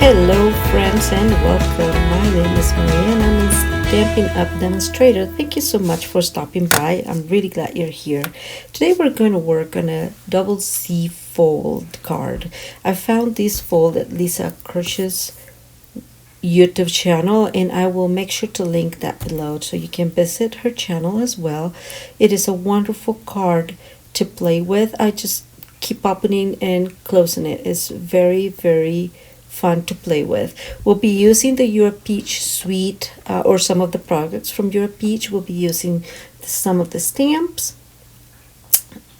Hello friends and welcome. My name is Maria and I'm a Stampin' Up demonstrator. Thank you so much for stopping by. I'm really glad you're here. Today we're going to work on a double C fold card. I found this fold at Lisa Kirsch's YouTube channel and I will make sure to link that below so you can visit her channel as well. It is a wonderful card to play with. I just keep opening and closing it. It's very fun to play with. We'll be using the Your Peach suite or some of the products from Your Peach. We'll be using some of the stamps,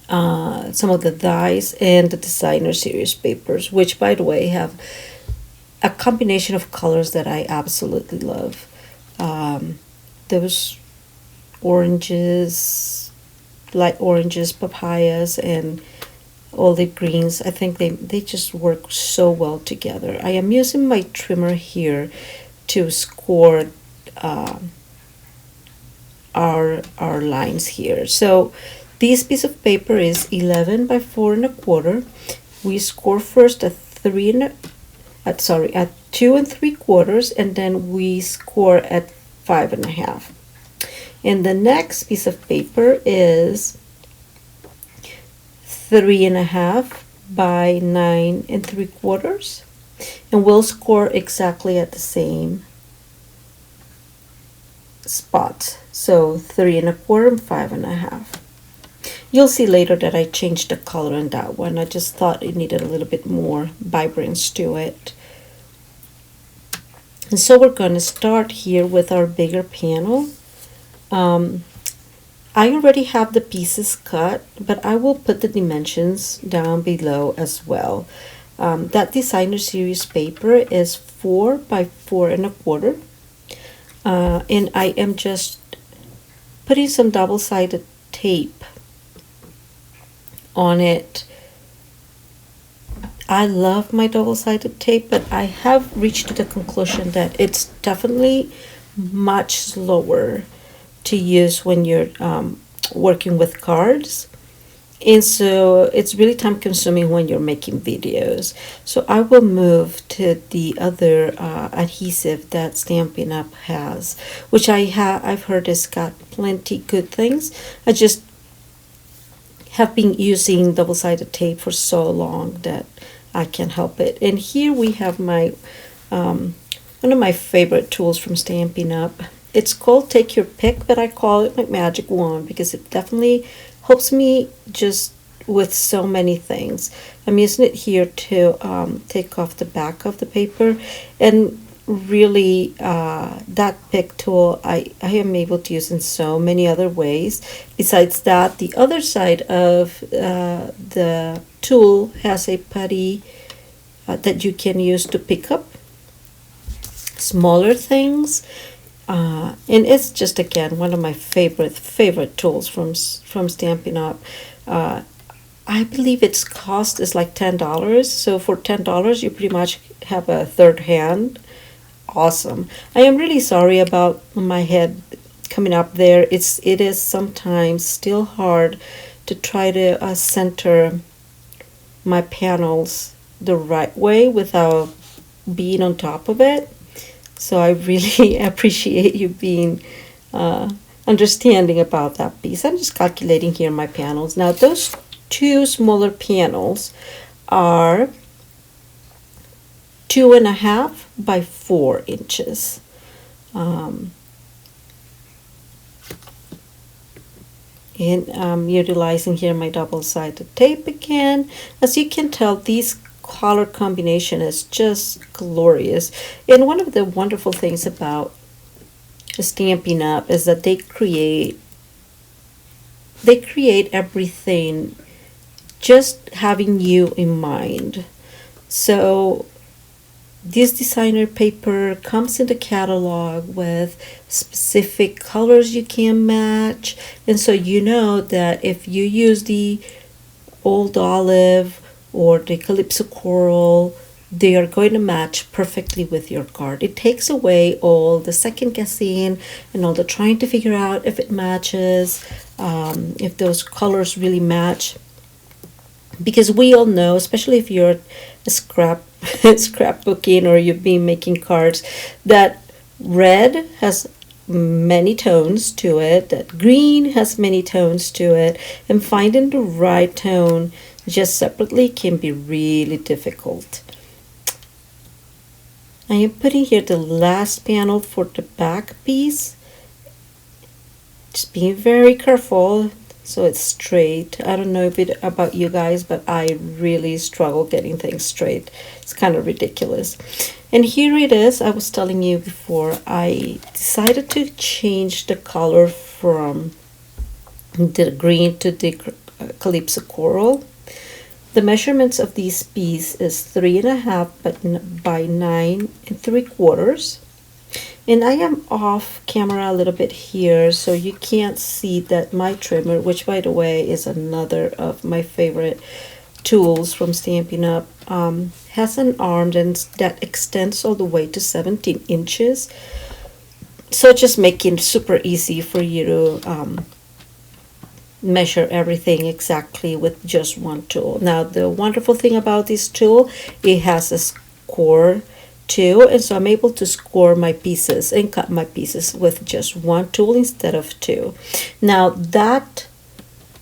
some of the dies, and the designer series papers, which by the way have a combination of colors that I absolutely love. Those oranges, light oranges, papayas, and olive greens. I think they just work so well together. I am using my trimmer here to score our lines here. So this piece of paper is 11 by 4 1/4. We score first at 2 3/4, and then we score at 5 1/2. And the next piece of paper is 3 1/2 by 9 3/4, and we'll score exactly at the same spot. So 3 1/4 and 5 1/2. You'll see later that I changed the color on that one. I just thought it needed a little bit more vibrance to it. And so we're going to start here with our bigger panel. I already have the pieces cut, but I will put the dimensions down below as well. That designer series paper is 4 by 4 1/4, and I am just putting some double-sided tape on it. I love my double-sided tape, but I have reached the conclusion that it's definitely much slower to use when you're working with cards, and so it's really time consuming when you're making videos. So I will move to the other adhesive that Stampin' Up has, which I've heard has got plenty good things. I just have been using double-sided tape for so long that I can't help it. And here we have my one of my favorite tools from Stampin' Up. It's called Take Your Pick, but I call it my magic wand because it definitely helps me just with so many things. I'm using it here to take off the back of the paper, and really that pick tool I am able to use in so many other ways. Besides that, the other side of the tool has a putty that you can use to pick up smaller things. And it's just, again, one of my favorite tools from Stampin' Up. I believe its cost is like $10. So for $10, you pretty much have a third hand. Awesome. I am really sorry about my head coming up there. It is sometimes still hard to try to center my panels the right way without being on top of it. So I really appreciate you being understanding about that piece. I'm just calculating here my panels. Now those two smaller panels are 2 1/2 by 4 inches. And I'm utilizing here my double-sided tape again. As you can tell, these color combination is just glorious. And one of the wonderful things about Stampin' Up is that they create everything just having you in mind. So this designer paper comes in the catalog with specific colors you can match, and so you know that if you use the old olive or the Calypso Coral, they are going to match perfectly with your card. It takes away all the second guessing and all the trying to figure out if it matches, if those colors really match. Because we all know, especially if you're a scrap scrapbooking or you've been making cards, that red has many tones to it, that green has many tones to it, and finding the right tone just separately can be really difficult. I am putting here the last panel for the back piece. Just being very careful so it's straight. I don't know if it about you guys, but I really struggle getting things straight. It's kind of ridiculous. And here it is. I was telling you before, I decided to change the color from the green to the Calypso Coral. The measurements of this piece is 3.5 by 9 3/4. And I am off camera a little bit here, so you can't see that my trimmer, which by the way is another of my favorite tools from Stampin' Up, has an arm that extends all the way to 17 inches. So just making it super easy for you to measure everything exactly with just one tool. Now the wonderful thing about this tool, it has a score too, and so I'm able to score my pieces and cut my pieces with just one tool instead of two. Now that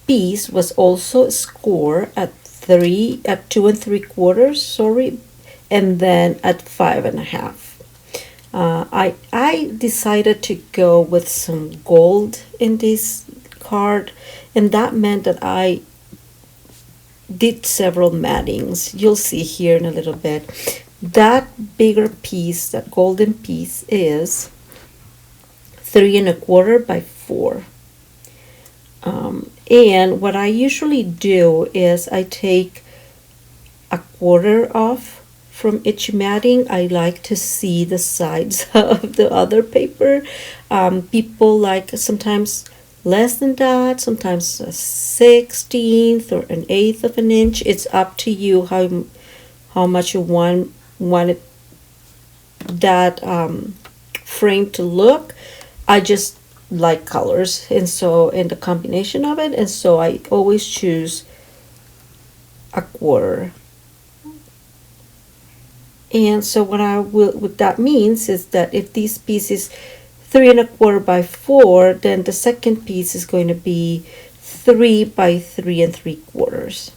piece was also scored at 2 3/4, sorry, and then at 5.5. I decided to go with some gold in this card, and that meant that I did several mattings. You'll see here in a little bit. That bigger piece, that golden piece, is 3.25 by 4. And what I usually do is I take a quarter off from each matting. I like to see the sides of the other paper. People like sometimes less than that, sometimes a 1/16 or an 1/8 of an inch. It's up to you how much you want it, that frame to look. I just like colors, and so in the combination of it, and so I always choose a quarter. And so what that means is that if this piece is 3.25 by 4, then the second piece is going to be 3 by 3 3/4.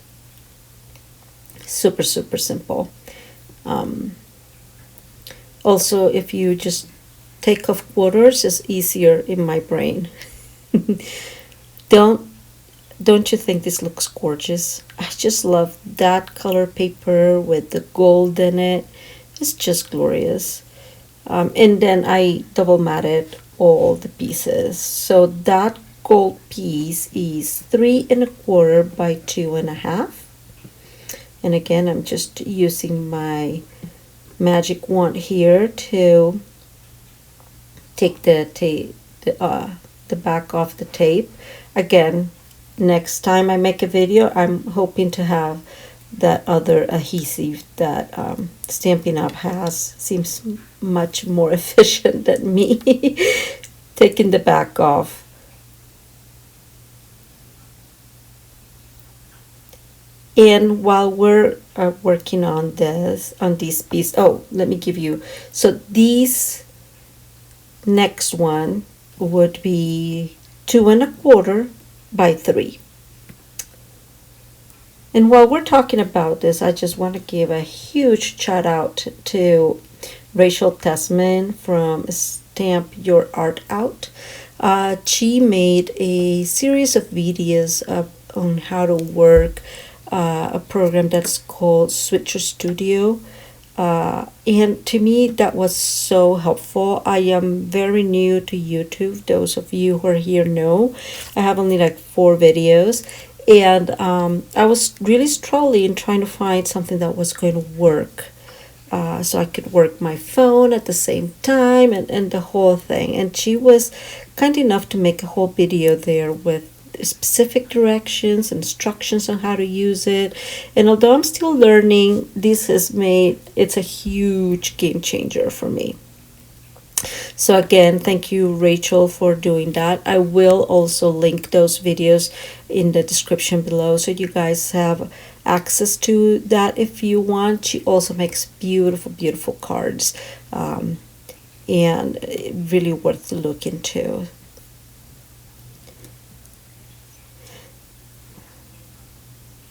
Super simple. Also, if you just take off quarters, it's easier in my brain. Don't you think this looks gorgeous? I just love that color paper with the gold in it. It's just glorious. And then I double matted all the pieces. So that gold piece is 3.25 by 2.5. And again, I'm just using my magic wand here to take the back off the tape. Again, next time I make a video, I'm hoping to have that other adhesive that Stampin' Up has. Seems much more efficient than me taking the back off. And while we're working on this piece, oh, let me give you, so these next one would be 2.25 by 3. And while we're talking about this, I just want to give a huge shout out to Rachel Tessman from Stamp Your Art Out. She made a series of videos on how to work a program that's called Switcher Studio. And to me, that was so helpful. I am very new to YouTube. Those of you who are here know I have only like 4 videos. And I was really struggling trying to find something that was going to work. So I could work my phone at the same time and the whole thing. And she was kind enough to make a whole video there with specific directions, instructions on how to use it. And although I'm still learning, it's a huge game changer for me. So again, thank you, Rachel, for doing that. I will also link those videos in the description below so you guys have access to that if you want. She also makes beautiful, beautiful cards, and really worth the look into.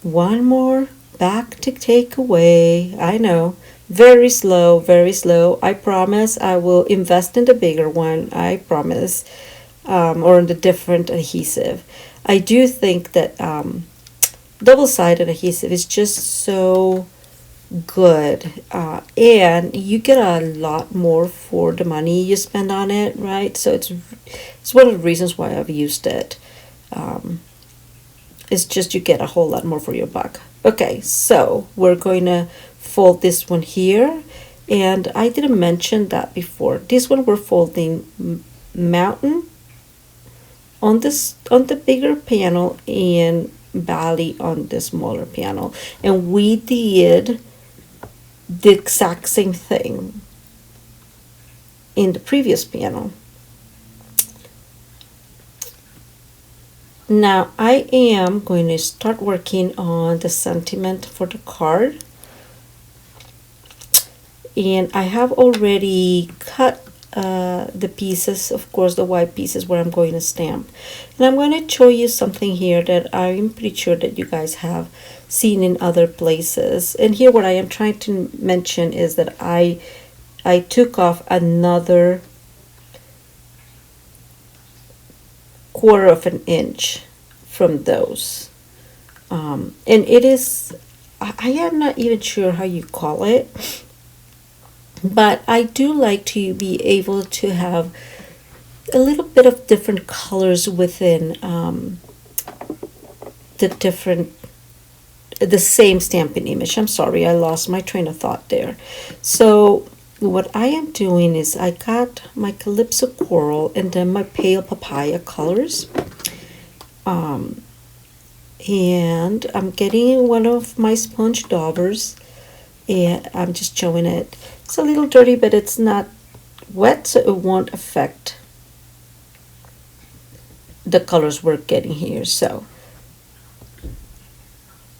One more back to take away. I know, very slow, very slow. I promise I will invest in the bigger one. I promise, or in the different adhesive. I do think that double-sided adhesive is just so good, and you get a lot more for the money you spend on it, right? So it's one of the reasons why I've used it. It's just you get a whole lot more for your buck. Okay, so we're going to fold this one here, and I didn't mention that before. This one we're folding mountain on the bigger panel and valley on the smaller panel, and we did the exact same thing in the previous panel. Now I am going to start working on the sentiment for the card, and I have already cut the pieces, of course the white pieces where I'm going to stamp, and I'm going to show you something here that I'm pretty sure that you guys have seen in other places. And here what I am trying to mention is that I took off another 1/4 of an inch from those, and it is, I am not even sure how you call it, but I do like to be able to have a little bit of different colors within the same stamping image. I'm sorry, I lost my train of thought there. So what I am doing is I got my Calypso Coral and then my pale papaya colors, and I'm getting one of my sponge daubers, and I'm just showing it. It's a little dirty, but it's not wet, so it won't affect the colors we're getting here. So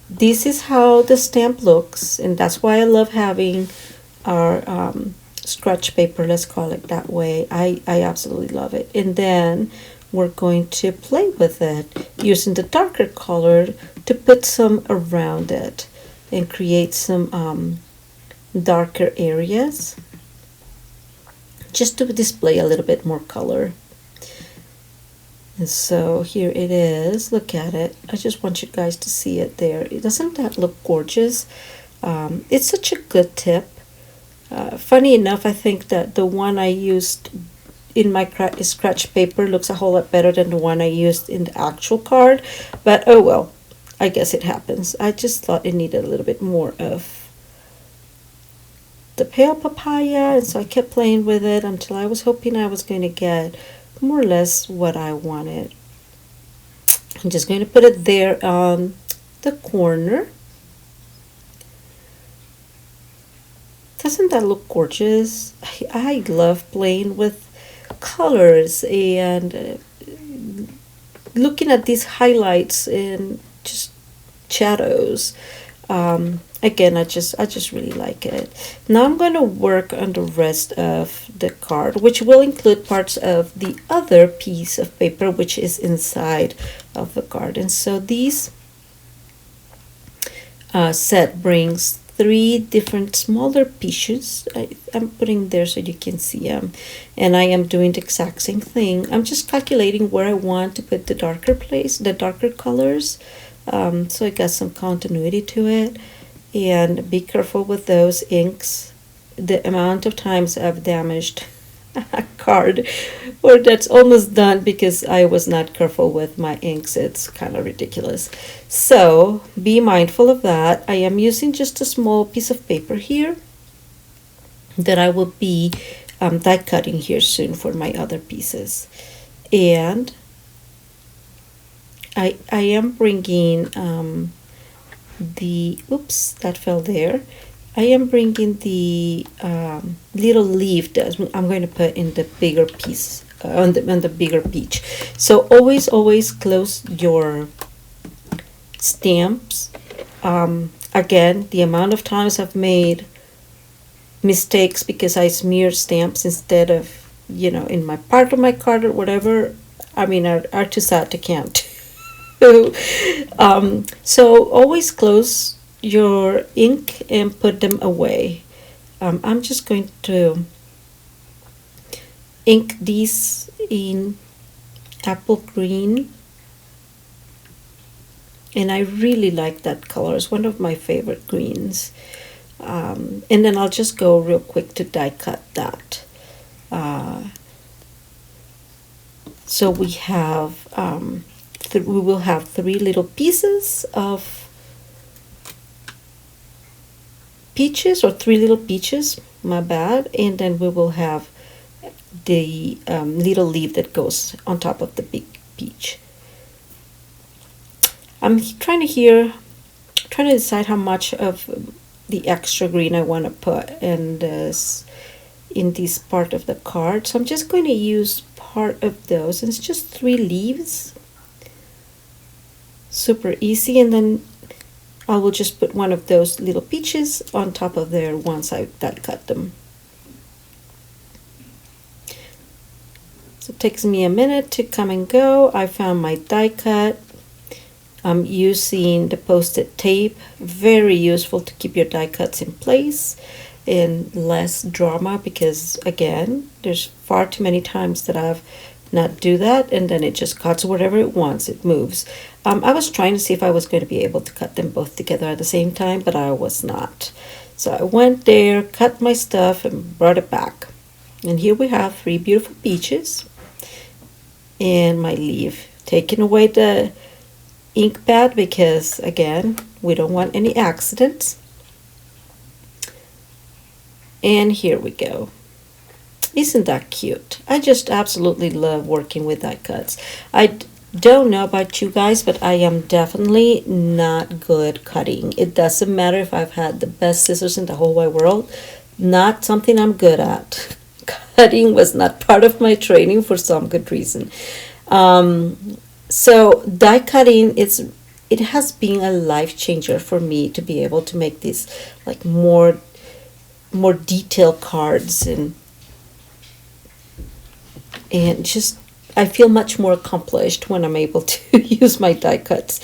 this is how the stamp looks, and that's why I love having our scratch paper, let's call it that way. I absolutely love it. And then we're going to play with it using the darker color to put some around it and create some darker areas just to display a little bit more color. And so here it is. Look at it. I just want you guys to see it there. Doesn't that look gorgeous? It's such a good tip. Funny enough, I think that the one I used in my scratch paper looks a whole lot better than the one I used in the actual card, but oh well, I guess it happens. I just thought it needed a little bit more of the pale papaya, and so I kept playing with it until I was hoping I was going to get more or less what I wanted. I'm just going to put it there on the corner. Doesn't that look gorgeous? I love playing with colors and looking at these highlights and just shadows. Again, I just really like it. Now I'm going to work on the rest of the card, which will include parts of the other piece of paper which is inside of the card. And so these set brings 3 different smaller pieces. I'm putting there so you can see them, and I am doing the exact same thing. I'm just calculating where I want to put the darker colors, so I got some continuity to it. And be careful with those inks. The amount of times I've damaged a card or that's almost done because I was not careful with my inks, it's kind of ridiculous. So be mindful of that. I am using just a small piece of paper here that I will be die cutting here soon for my other pieces. And I am bringing oops, that fell there. I am bringing the little leaf that I'm going to put in the bigger piece, on the bigger peach. So always close your stamps Again, the amount of times I've made mistakes because I smeared stamps instead of, in my part of my card or whatever, I mean, are too sad to count. So always close your ink and put them away. I'm just going to ink these in apple green, and I really like that color. It's one of my favorite greens. And then I'll just go real quick to die cut that. So we have we will have 3 little pieces of peaches, or 3 little peaches, my bad, and then we will have the little leaf that goes on top of the big peach. I'm trying to decide how much of the extra green I want to put in this part of the card. So I'm just going to use part of those, and it's just 3 leaves. Super easy, and then I will just put one of those little peaches on top of there once I die cut them. So it takes me a minute to come and go. I found my die cut. I'm using the post-it tape, very useful to keep your die cuts in place and less drama, because again, there's far too many times that I've not do that and then it just cuts whatever it wants, it moves. I was trying to see if I was going to be able to cut them both together at the same time, but I was not. So I went there, cut my stuff, and brought it back. And here we have 3 beautiful peaches and my leaf. Taking away the ink pad because, again, we don't want any accidents. And here we go. Isn't that cute? I just absolutely love working with die cuts. I don't know about you guys, but I am definitely not good cutting. It doesn't matter if I've had the best scissors in the whole wide world. Not something I'm good at. Cutting was not part of my training for some good reason. So die cutting, it has been a life changer for me to be able to make these like more detailed cards, and just I feel much more accomplished when I'm able to use my die cuts.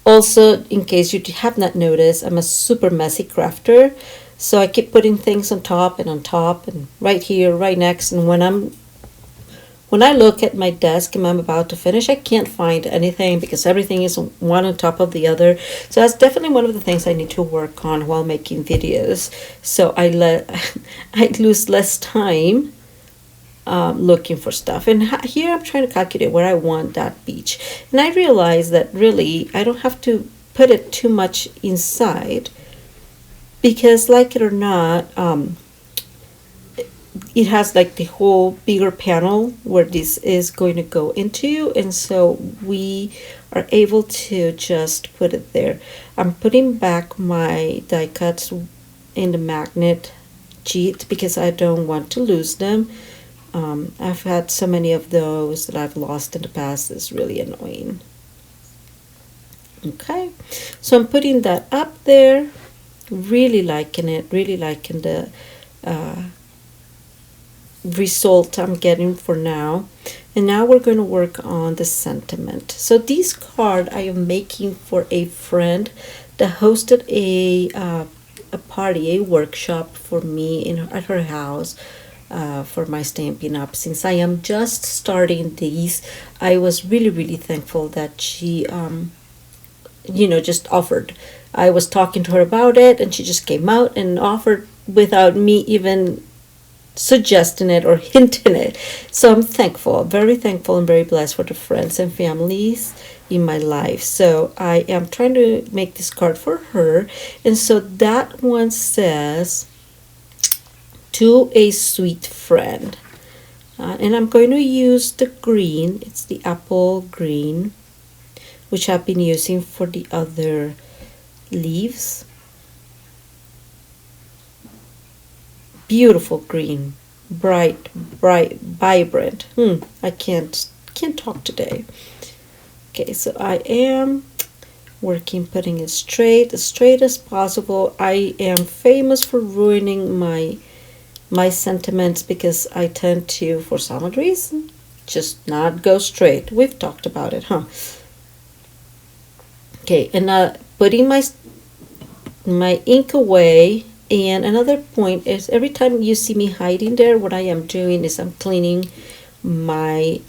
Also, in case you have not noticed, I'm a super messy crafter, so I keep putting things on top and right here, right next, and when I look at my desk and I'm about to finish, I can't find anything because everything is one on top of the other. So that's definitely one of the things I need to work on while making videos. So I lose less time looking for stuff. And here I'm trying to calculate where I want that beach. And I realize that really I don't have to put it too much inside because, like it or not, it has like the whole bigger panel where this is going to go into, and so we are able to just put it there. I'm putting back my die cuts in the magnet sheet because I don't want to lose them. I've had so many of those that I've lost in the past. It's really annoying. Okay, so I'm putting that up there, really liking it, really liking the result I'm getting for now. And now we're going to work on the sentiment. So this card I am making for a friend that hosted a party, a workshop for me at her house for my Stampin' Up. Since I am just starting these, I was really thankful that she just offered. I was talking to her about it and she just came out and offered without me even suggesting it or hinting it. So I'm thankful, very thankful and very blessed for the friends and families in my life. So I am trying to make this card for her, and so that one says, to a sweet friend, and I'm going to use the green. It's the apple green, which I've been using for the other leaves. Beautiful green, bright, vibrant. I can't talk today. Okay, so I am working putting it straight, as straight as possible. I am famous for ruining my sentiments because I tend to, for some odd reason, just not go straight. We've talked about it, huh? Okay, and putting my ink away. And another point is every time you see me hiding there, what I am doing is I'm cleaning my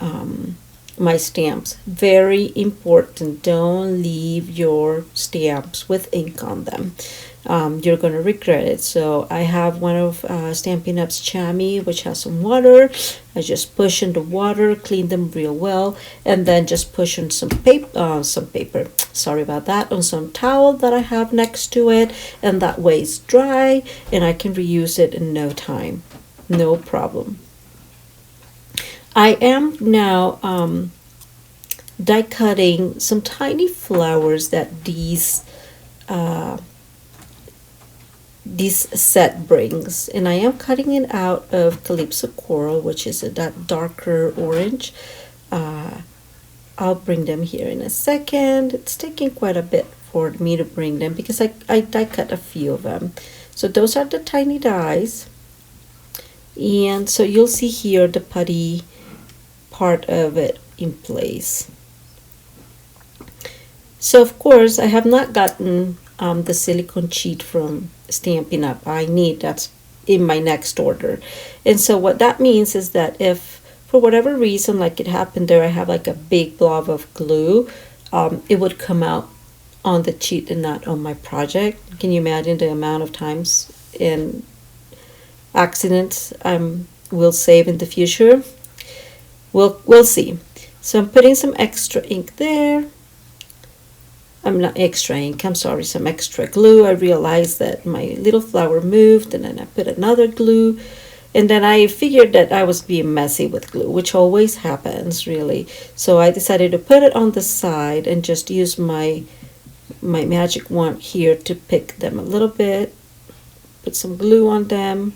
my stamps. Very important. Don't leave your stamps with ink on them. You're going to regret it. So I have one of Stampin' Up's chamois, which has some water. I just push in the water, clean them real well, and then just push on some paper. Sorry about that, on some towel that I have next to it, and that way it's dry, and I can reuse it in no time, no problem. I am now die cutting some tiny flowers that this set brings, and I am cutting it out of Calypso Coral, which is that darker orange. I'll bring them here in a second. It's taking quite a bit for me to bring them because I die cut a few of them. So those are the tiny dies, and so you'll see here the putty part of it in place. So of course I have not gotten the silicone sheet from Stampin' Up. That's in my next order. And so what that means is that if for whatever reason, like it happened there, I have like a big blob of glue, it would come out on the sheet and not on my project. Can you imagine the amount of times in accidents will save in the future? We'll see. So I'm putting some extra ink there. I'm not extra ink, I'm sorry, some extra glue. I realized that my little flower moved, and then I put another glue, and then I figured that I was being messy with glue, which always happens, really. So I decided to put it on the side and just use my magic wand here to pick them a little bit, put some glue on them,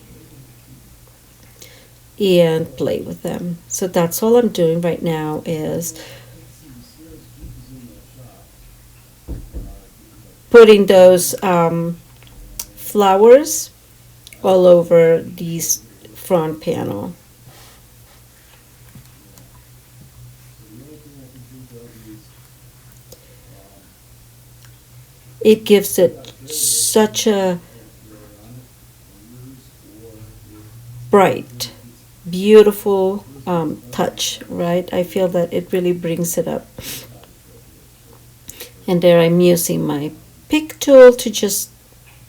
and play with them. So that's all I'm doing right now is putting those flowers all over these front panel. It gives it such a bright, beautiful touch, right? I feel that it really brings it up. And there I'm using my pick tool to just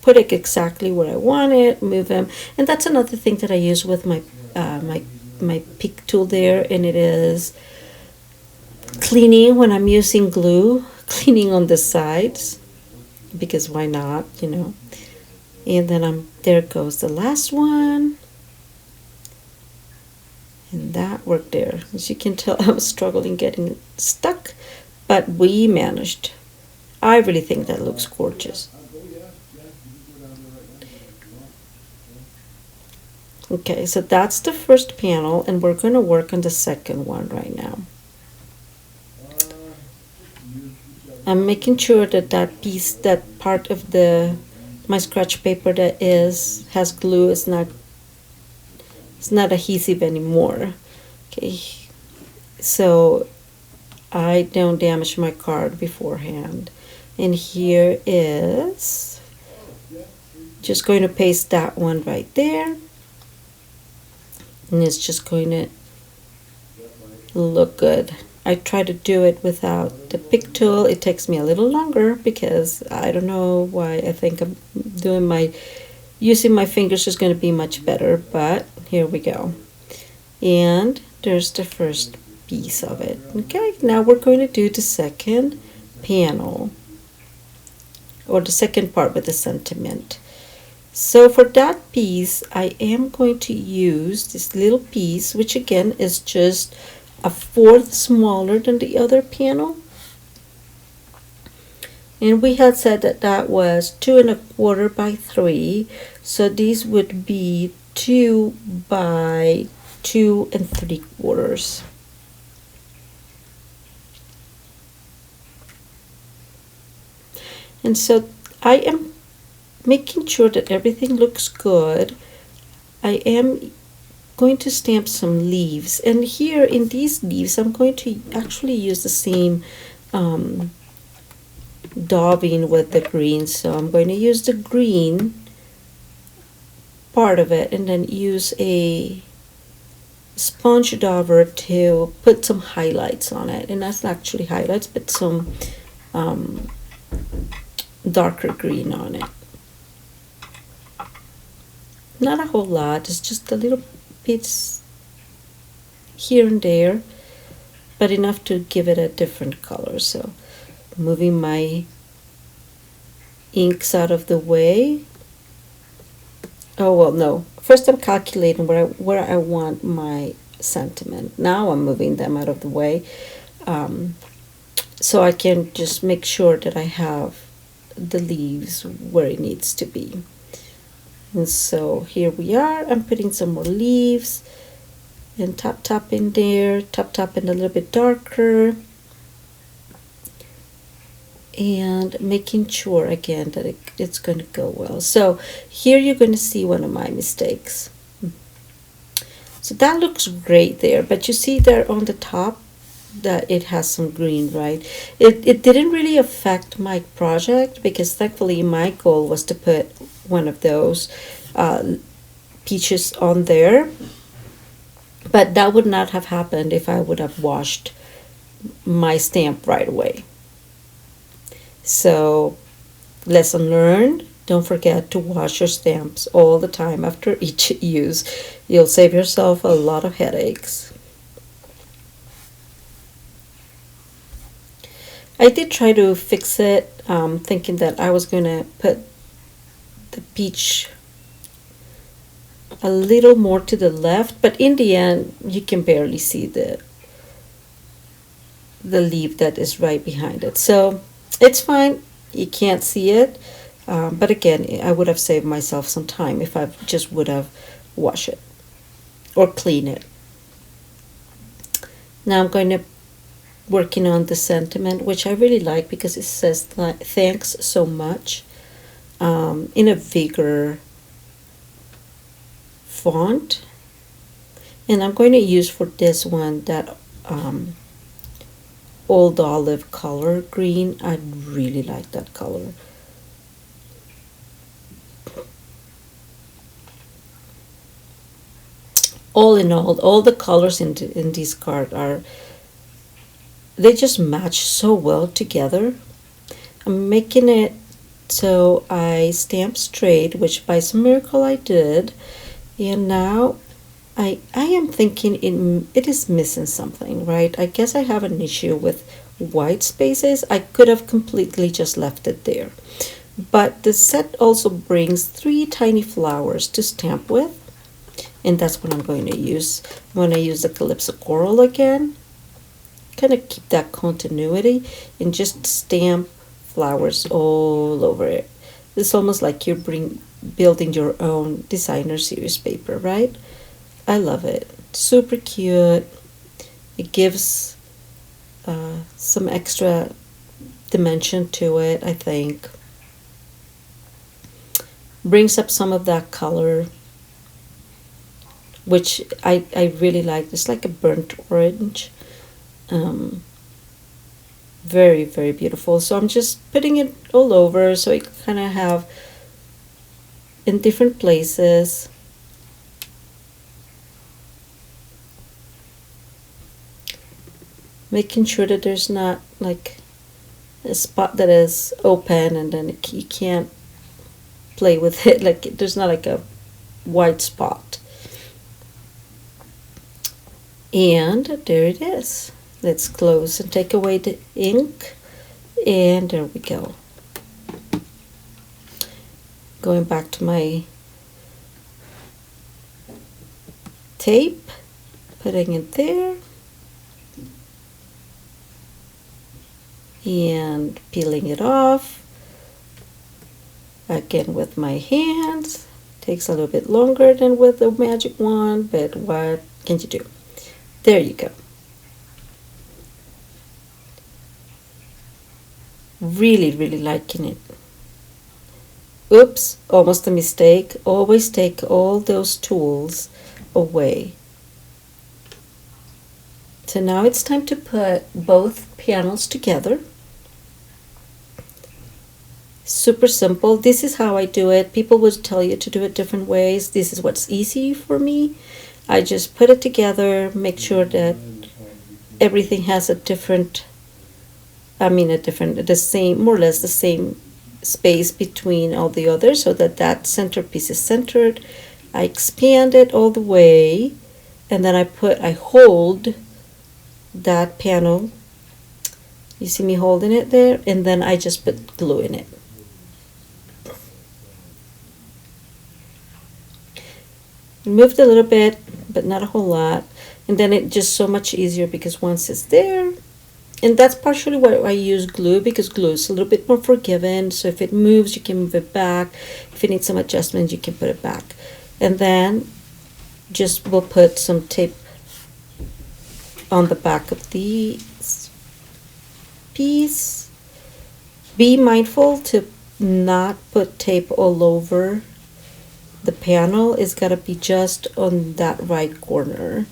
put it exactly where I want it, move them. And that's another thing that I use with my my pick tool there, and it is cleaning when I'm using glue, cleaning on the sides, because why not, you know. And then there goes the last one. And that worked there. As you can tell, I was struggling getting stuck, but we managed. I really think that looks gorgeous. Okay, so that's the first panel, and we're going to work on the second one right now. I'm making sure that that piece, that part of my scratch paper that has glue is not adhesive anymore. Okay, so I don't damage my card beforehand. And here is just going to paste that one right there, and it's just going to look good. I try to do it without the pick tool. It takes me a little longer because I don't know why. I think I'm using my fingers is going to be much better, but here we go. And there's the first piece of it. Okay, now we're going to do the second panel, or the second part with the sentiment. So for that piece, I am going to use this little piece, which again is just a fourth smaller than the other panel. And we had said that that was 2 1/4 by 3. So these would be 2 by 2 3/4. And so I am making sure that everything looks good. I am going to stamp some leaves, and here in these leaves I'm going to actually use the same daubing with the green. So I'm going to use the green part of it and then use a sponge dauber to put some highlights on it, and that's not actually highlights but some darker green on it. Not a whole lot, it's just a little bits here and there, but enough to give it a different color. So moving my inks out of the way. Oh well, no, first I'm calculating where I want my sentiment. Now I'm moving them out of the way, so I can just make sure that I have the leaves where it needs to be. And so here we are. I'm putting some more leaves and tap in there, tap in a little bit darker, and making sure again that it's going to go well. So here you're going to see one of my mistakes. So that looks great there, but you see there on the top that it has some green, right? It didn't really affect my project because thankfully my goal was to put one of those peaches on there, but that would not have happened if I would have washed my stamp right away. So lesson learned, don't forget to wash your stamps all the time after each use. You'll save yourself a lot of headaches. I did try to fix it, thinking that I was going to put the peach a little more to the left, but in the end you can barely see the leaf that is right behind it. So it's fine, you can't see it, but again, I would have saved myself some time if I just would have washed it or clean it. Now I'm going to working on the sentiment, which I really like because it says thanks so much, in a bigger font. And I'm going to use for this one that old olive color green. I really like that color. All in all the colors in this card they just match so well together. I'm making it so I stamp straight, which by some miracle I did, and now I am thinking it is missing something, right? I guess I have an issue with white spaces. I could have completely just left it there, but the set also brings 3 tiny flowers to stamp with, and that's what I'm going to use when I use the Calypso Coral again. Kind of keep that continuity and just stamp flowers all over it. It's almost like you're building your own designer series paper, right? I love it. Super cute. It gives some extra dimension to it, I think. Brings up some of that color, which I really like. It's like a burnt orange. Very, very beautiful. So I'm just putting it all over so it kind of have in different places. Making sure that there's not like a spot that is open and then you can't play with it, like there's not like a white spot. And there it is. Let's close and take away the ink, and there we go. Going back to my tape, putting it there, and peeling it off again with my hands. Takes a little bit longer than with the magic wand, but what can you do? There you go. Really, really liking it. Oops, almost a mistake. Always take all those tools away. So now it's time to put both panels together. Super simple. This is how I do it. People would tell you to do it different ways. This is what's easy for me. I just put it together, make sure that everything has a different, the same, more or less the same space between all the others, so that that centerpiece is centered. I expand it all the way, and then I hold that panel. You see me holding it there, and then I just put glue in it. Moved a little bit, but not a whole lot, and then it's just so much easier because once it's there, and that's partially why I use glue, because glue is a little bit more forgiving, so if it moves you can move it back, if it needs some adjustments you can put it back. And then just we'll put some tape on the back of the piece. Be mindful to not put tape all over the panel. It's got to be just on that right corner,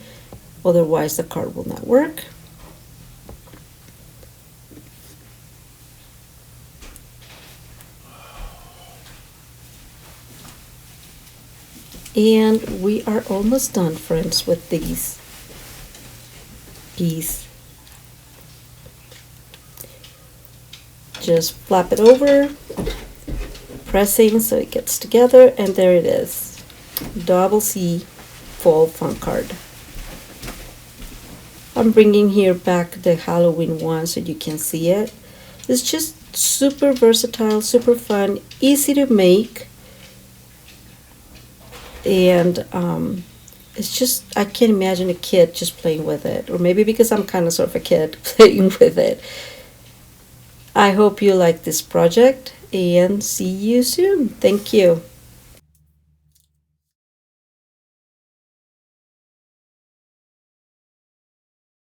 otherwise the card will not work. And we are almost done, friends, with these pieces. Just flap it over, pressing so it gets together, and there it is. Double C fall fun card. I'm bringing here back the Halloween one so you can see it. It's just super versatile, super fun, easy to make. And it's just, I can't imagine a kid just playing with it, or maybe because I'm kind of sort of a kid playing with it. I hope you like this project, and see you soon. Thank you.